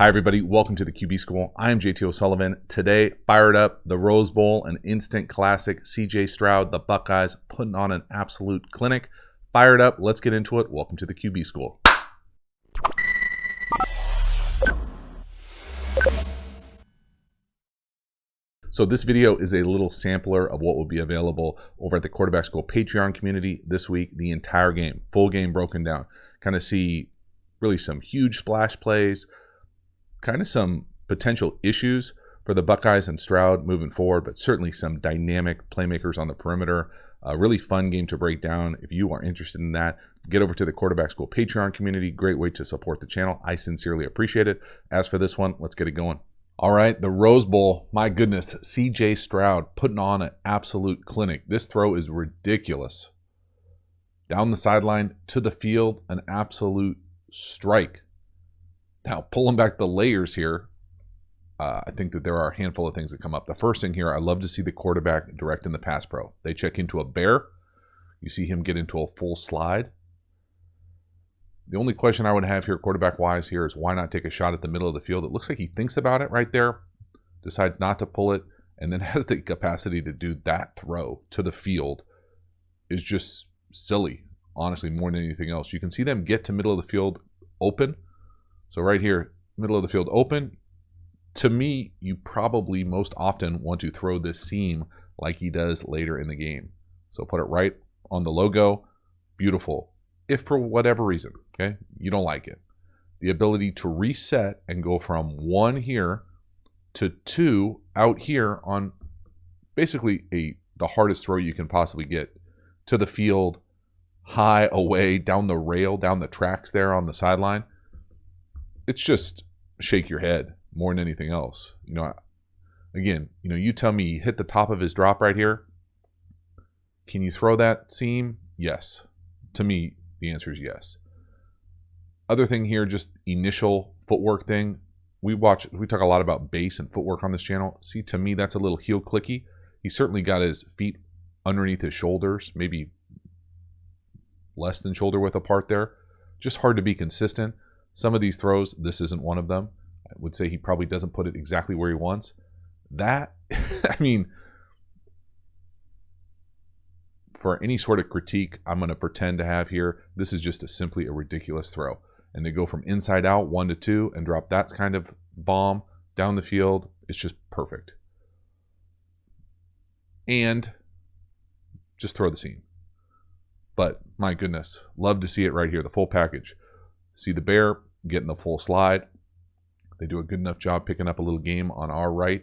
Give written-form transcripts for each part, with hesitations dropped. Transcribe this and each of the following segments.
Hi, everybody. Welcome to the QB School. I'm JT O'Sullivan. Today, fired up the Rose Bowl, an instant classic. CJ Stroud, the Buckeyes, putting on an absolute clinic. Fired up. Let's get into it. Welcome to the QB School. So this video is a little sampler of what will be available over at the Quarterback School Patreon community this week. The entire game, full game broken down. Kind of see really some huge splash plays, kind of some potential issues for the Buckeyes and Stroud moving forward, but certainly some dynamic playmakers on the perimeter. A really fun game to break down. If you are interested in that, get over to the Quarterback School Patreon community. Great way to support the channel. I sincerely appreciate it. As for this one, let's get it going. All right, the Rose Bowl. My goodness, CJ Stroud putting on an absolute clinic. This throw is ridiculous. Down the sideline to the field, an absolute strike. Now, pulling back the layers here, I think that there are a handful of things that come up. The first thing here, I love to see the quarterback directing the pass pro. They check into a bear. You see him get into a full slide. The only question I would have here quarterback-wise here is why not take a shot at the middle of the field? It looks like he thinks about it right there, decides not to pull it, and then has the capacity to do that throw to the field. Is just silly, honestly, more than anything else. You can see them get to middle of the field open. So right here, middle of the field open. To me, you probably most often want to throw this seam like he does later in the game. So put it right on the logo. Beautiful. If for whatever reason, okay, you don't like it, the ability to reset and go from 1 here to 2 out here on basically the hardest throw you can possibly get to the field, high away, down the rail, down the tracks there on the sideline. It's just shake your head more than anything else. Again, you tell me you hit the top of his drop right here. Can you throw that seam? Yes. To me, the answer is yes. Other thing here, just initial footwork thing. We talk a lot about base and footwork on this channel. See, to me, that's a little heel clicky. He certainly got his feet underneath his shoulders, maybe less than shoulder width apart there. Just hard to be consistent. Some of these throws, this isn't one of them. I would say he probably doesn't put it exactly where he wants. That, I mean, for any sort of critique I'm going to pretend to have here, this is just simply a ridiculous throw. And they go from inside out, 1 to 2, and drop that kind of bomb down the field. It's just perfect. And just throw the seam. But my goodness, love to see it right here, the full package. See the bear getting the full slide. They do a good enough job picking up a little game on our right.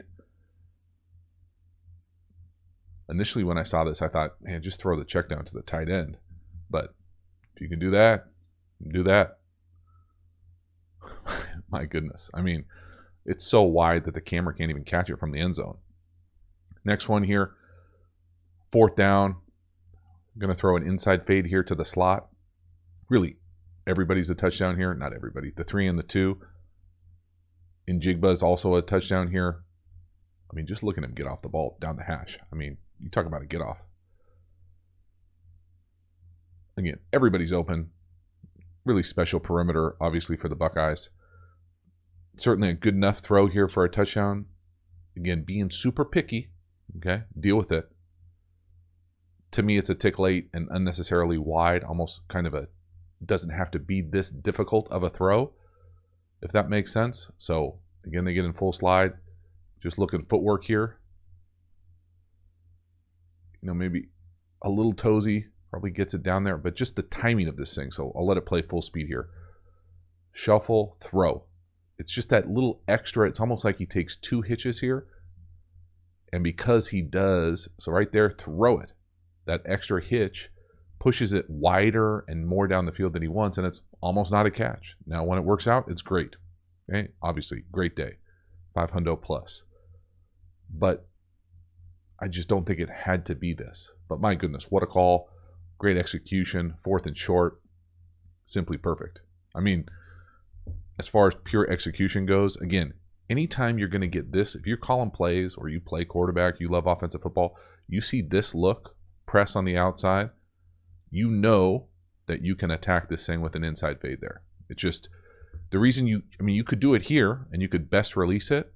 Initially, when I saw this, I thought, man, just throw the check down to the tight end. But if you can do that, do that. My goodness. I mean, it's so wide that the camera can't even catch it from the end zone. Next one here, 4th down. I'm going to throw an inside fade here to the slot. Really, everybody's a touchdown here. Not everybody. The 3 and the 2. Njigba's also a touchdown here. I mean, just look at him get off the ball down the hash. I mean, you talk about a get off. Again, everybody's open. Really special perimeter, obviously, for the Buckeyes. Certainly a good enough throw here for a touchdown. Again, being super picky. Okay, deal with it. To me, it's a tick late and unnecessarily wide. Almost kind of doesn't have to be this difficult of a throw, if that makes sense. So, again, they get in full slide. Just looking footwork here. Maybe a little toesy. Probably gets it down there. But just the timing of this thing. So, I'll let it play full speed here. Shuffle, throw. It's just that little extra. It's almost like he takes 2 hitches here. And because he does, so right there, throw it. That extra hitch pushes it wider and more down the field than he wants, and it's almost not a catch. Now, when it works out, it's great. Okay? Obviously, great day. $500 plus. But I just don't think it had to be this. But my goodness, what a call. Great execution. 4th and short. Simply perfect. I mean, as far as pure execution goes, again, anytime you're going to get this, if you're calling plays or you play quarterback, you love offensive football, you see this look, press on the outside, you know that you can attack this thing with an inside fade there. It just, The reason you could do it here and you could best release it,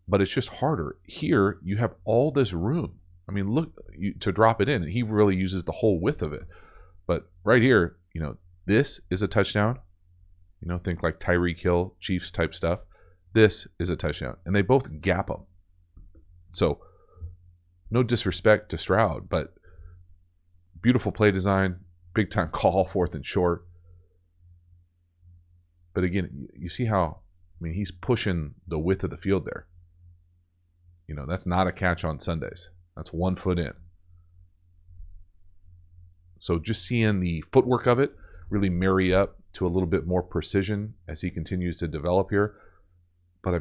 but it's just harder. Here, you have all this room. I mean, look, to drop it in. He really uses the whole width of it. But right here, this is a touchdown. Think like Tyreek Hill, Chiefs type stuff. This is a touchdown. And they both gap them. So, no disrespect to Stroud, but beautiful play design, big time call, 4th and short. But again, you see how, he's pushing the width of the field there. That's not a catch on Sundays. That's 1 foot in. So just seeing the footwork of it really marry up to a little bit more precision as he continues to develop here. But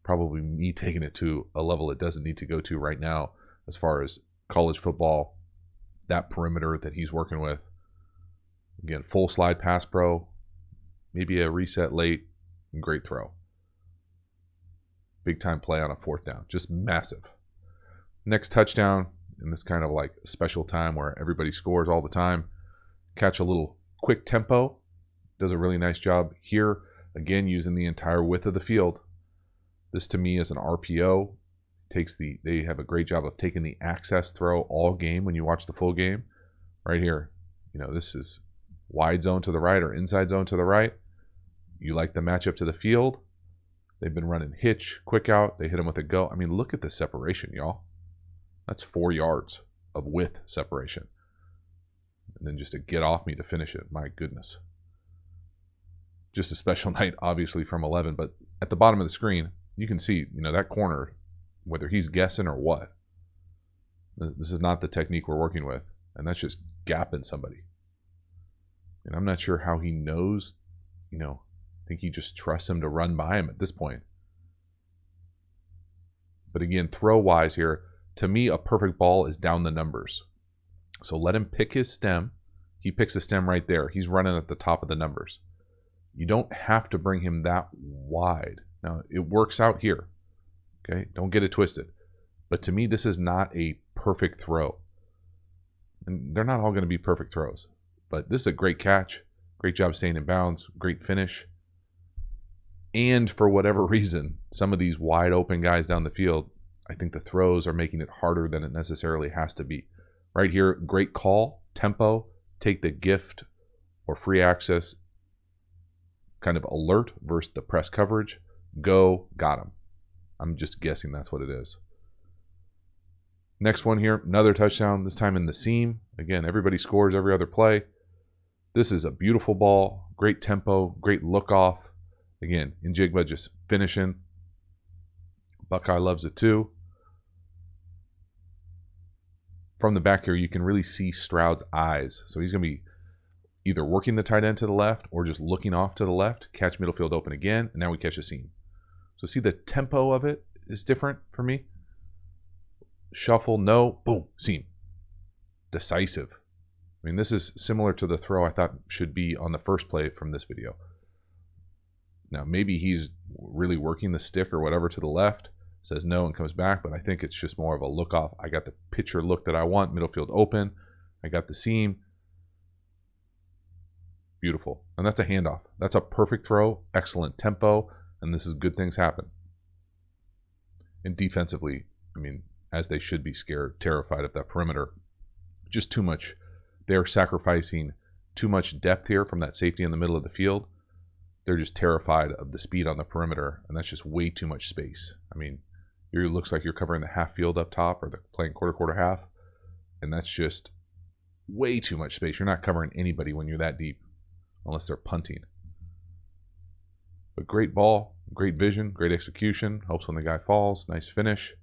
probably me taking it to a level it doesn't need to go to right now as far as college football, that perimeter that he's working with. Again, full slide pass pro, maybe a reset late, and great throw. Big time play on a 4th down, just massive. Next touchdown, in this kind of like special time where everybody scores all the time, catch a little quick tempo, does a really nice job here, again using the entire width of the field. This to me is an RPO. They have a great job of taking the access throw all game when you watch the full game. Right here, this is wide zone to the right or inside zone to the right. You like the matchup to the field. They've been running hitch, quick out. They hit him with a go. Look at the separation, y'all. That's 4 yards of width separation. And then just to get off me to finish it. My goodness. Just a special night, obviously, from 11. But at the bottom of the screen, you can see, that corner, whether he's guessing or what. This is not the technique we're working with. And that's just gapping somebody. And I'm not sure how he knows, I think he just trusts him to run by him at this point. But again, throw-wise here, to me, a perfect ball is down the numbers. So let him pick his stem. He picks a stem right there. He's running at the top of the numbers. You don't have to bring him that wide. Now, it works out here. Okay, don't get it twisted. But to me, this is not a perfect throw. And they're not all going to be perfect throws. But this is a great catch. Great job staying in bounds. Great finish. And for whatever reason, some of these wide open guys down the field, I think the throws are making it harder than it necessarily has to be. Right here, great call, tempo, take the gift or free access kind of alert versus the press coverage. Go, got him. I'm just guessing that's what it is. Next one here, another touchdown, this time in the seam. Again, everybody scores every other play. This is a beautiful ball, great tempo, great look off. Again, Njigba just finishing. Buckeye loves it too. From the back here, you can really see Stroud's eyes. So he's going to be either working the tight end to the left or just looking off to the left, catch middle field open again, and now we catch a seam. So see the tempo of it is different for me. Shuffle, no, boom, seam. Decisive. This is similar to the throw I thought should be on the first play from this video. Now, maybe he's really working the stick or whatever to the left, says no and comes back, but I think it's just more of a look off. I got the pitcher look that I want, middle field open. I got the seam. Beautiful. And that's a handoff. That's a perfect throw, excellent tempo, and this is good things happen. And defensively, as they should be scared, terrified of that perimeter. Just too much. They're sacrificing too much depth here from that safety in the middle of the field. They're just terrified of the speed on the perimeter, and that's just way too much space. It looks like you're covering the half field up top or playing quarter half, and that's just way too much space. You're not covering anybody when you're that deep, unless they're punting. But great ball, great vision, great execution. Helps when the guy falls. Nice finish.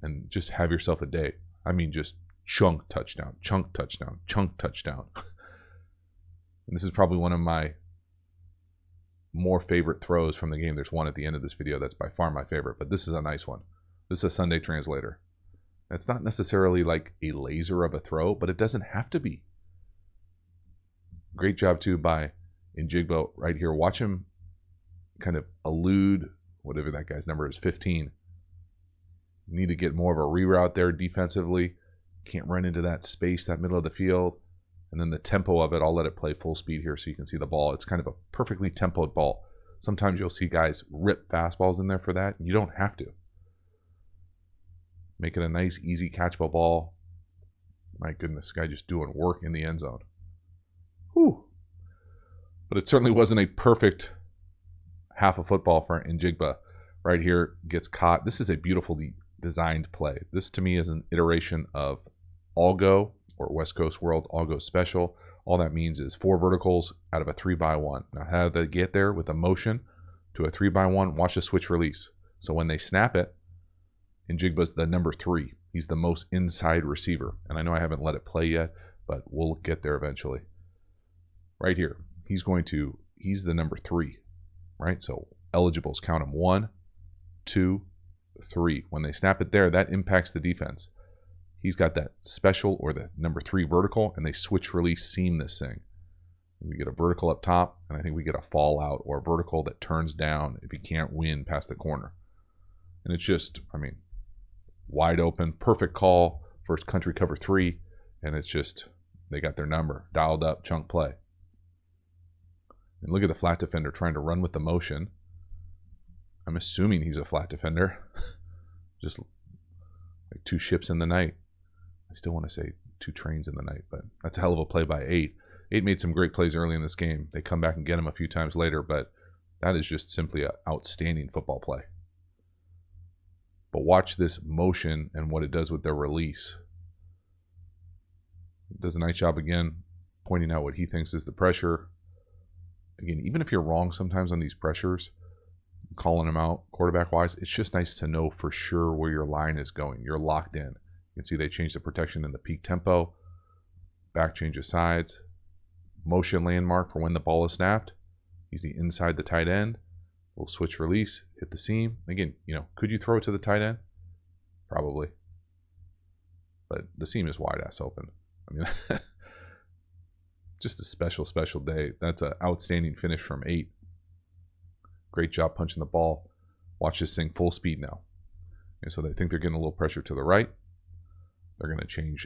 And just have yourself a day. Just chunk touchdown, chunk touchdown, chunk touchdown. And this is probably one of my more favorite throws from the game. There's one at the end of this video that's by far my favorite, but this is a nice one. This is a Sunday translator. It's not necessarily like a laser of a throw, but it doesn't have to be. Great job too by Njigba right here. Watch him kind of elude whatever that guy's number is, 15. Need to get more of a reroute there defensively. Can't run into that space, that middle of the field. And then the tempo of it, I'll let it play full speed here so you can see the ball. It's kind of a perfectly tempoed ball. Sometimes you'll see guys rip fastballs in there for that. You don't have to. Make it a nice, easy catchable ball. My goodness, guy just doing work in the end zone. Whew. But it certainly wasn't a perfect half of football for Njigba. Right here, gets caught. This is a beautifully designed play. This to me is an iteration of All Go, or West Coast World All Go Special. All that means is 4 verticals out of a 3x1. Now how do they get there? With a motion to a 3x1, watch the switch release. So when they snap it, Njigba's the number 3. He's the most inside receiver. And I know I haven't let it play yet, but we'll get there eventually. Right here, he's the number 3, right? So eligibles, count them 1, 2, 3. When they snap it there, that impacts the defense. He's got that special, or the number 3 vertical, and they switch release seam this thing. We get a vertical up top, and I think we get a fallout or a vertical that turns down if you can't win past the corner. And it's just, I mean, wide open, perfect call, first country cover 3, and it's just, they got their number, dialed up, chunk play. And look at the flat defender trying to run with the motion. I'm assuming he's a flat defender. Just like 2 ships in the night. I still want to say 2 trains in the night, but that's a hell of a play by 8. 8 made some great plays early in this game. They come back and get him a few times later, but that is just simply an outstanding football play. But watch this motion and what it does with their release. It does a nice job again, pointing out what he thinks is the pressure. Again, even if you're wrong sometimes on these pressures, calling them out quarterback-wise, it's just nice to know for sure where your line is going. You're locked in. You can see they changed the protection in the peak tempo. Back change of sides. Motion landmark for when the ball is snapped. He's the inside the tight end. We'll switch release, hit the seam. Again, could you throw it to the tight end? Probably. But the seam is wide ass open. I mean, just a special, special day. That's an outstanding finish from 8. Great job punching the ball. Watch this thing full speed now. And so they think they're getting a little pressure to the right. They're going to change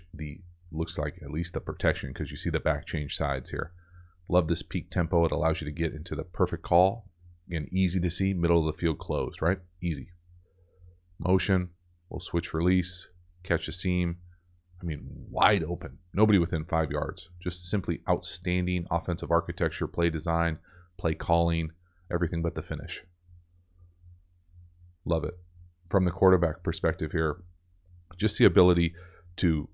looks like at least the protection, because you see the back change sides here. Love this peak tempo. It allows you to get into the perfect call. Again, easy to see, middle of the field closed, right? Easy. Motion, we'll switch release, catch a seam. I mean, wide open. Nobody within 5 yards. Just simply outstanding offensive architecture, play design, play calling, everything but the finish. Love it. From the quarterback perspective here, just the ability to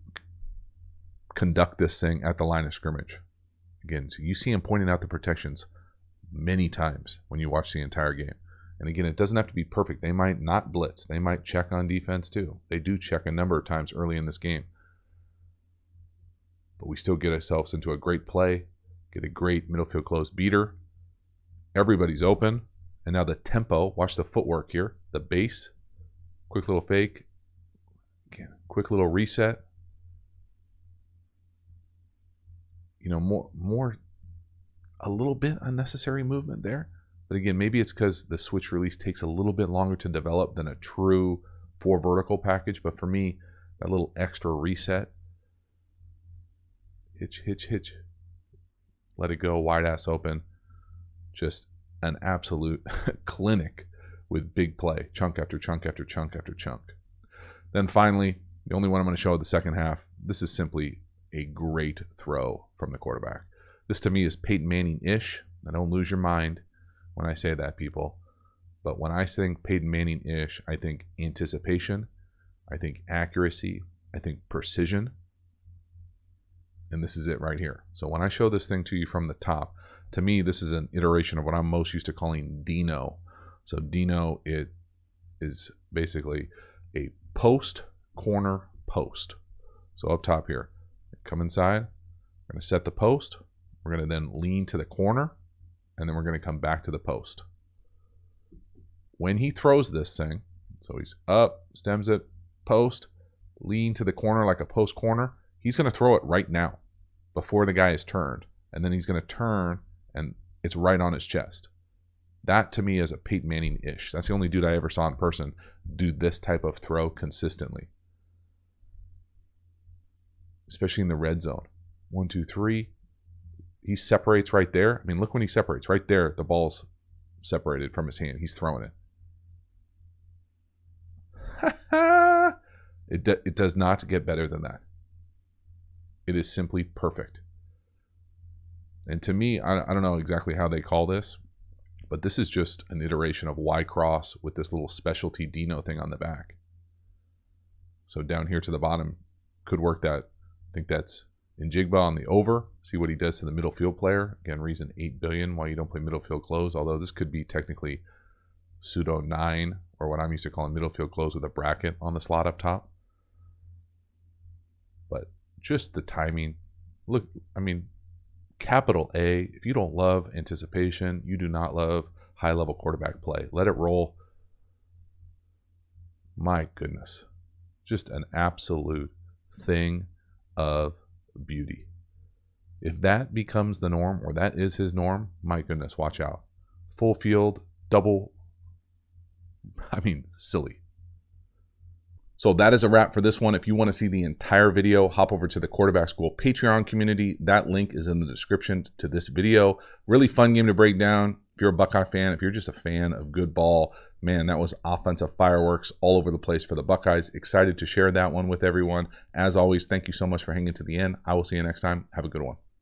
conduct this thing at the line of scrimmage. Again, so you see him pointing out the protections many times when you watch the entire game. And again, it doesn't have to be perfect. They might not blitz. They might check on defense too. They do check a number of times early in this game. But we still get ourselves into a great play, get a great middle field close beater. Everybody's open. And now the tempo, watch the footwork here. The base, quick little fake, again, quick little reset. More a little bit unnecessary movement there. But again, maybe it's because the switch release takes a little bit longer to develop than a true 4 vertical package. But for me, that little extra reset, hitch, hitch, hitch, let it go, wide ass open. Just an absolute clinic with big play, chunk after chunk after chunk after chunk. Then finally, the only one I'm going to show the second half, this is simply a great throw from the quarterback. This to me is Peyton Manning-ish. I don't lose your mind when I say that, people. But when I think Peyton Manning-ish, I think anticipation, I think accuracy, I think precision. And this is it right here. So when I show this thing to you from the top, to me, this is an iteration of what I'm most used to calling Dino. So Dino, it is basically a post, corner, post. So up top here, come inside, we're going to set the post. We're going to then lean to the corner, and then we're going to come back to the post. When he throws this thing, so he's up, stems it, post, lean to the corner like a post corner, he's going to throw it right now before the guy is turned. And then he's going to turn, and it's right on his chest. That to me is a Peyton Manning-ish. That's the only dude I ever saw in person do this type of throw consistently. Especially in the red zone. 1, 2, 3. He separates right there. I mean, look when he separates. Right there, the ball's separated from his hand. He's throwing it. It does not get better than that. It is simply perfect. And to me, I don't know exactly how they call this, but this is just an iteration of Y cross with this little specialty Dino thing on the back. So down here to the bottom, could work that. I think that's Njigba on the over. See what he does to the middle field player. Again, reason 8 billion why you don't play middle field close, although this could be technically pseudo 9, or what I'm used to calling middle field close with a bracket on the slot up top. But just the timing. Look, I mean, capital A, if you don't love anticipation, you do not love high-level quarterback play. Let it roll. My goodness. Just an absolute thing of beauty. If that becomes the norm, or that is his norm, my goodness, watch out. Full field, double, I mean, silly. So that is a wrap for this one. If you want to see the entire video, hop over to the Quarterback School Patreon community. That link is in the description to this video. Really fun game to break down. If you're a Buckeye fan, if you're just a fan of good ball, man, that was offensive fireworks all over the place for the Buckeyes. Excited to share that one with everyone. As always, thank you so much for hanging to the end. I will see you next time. Have a good one.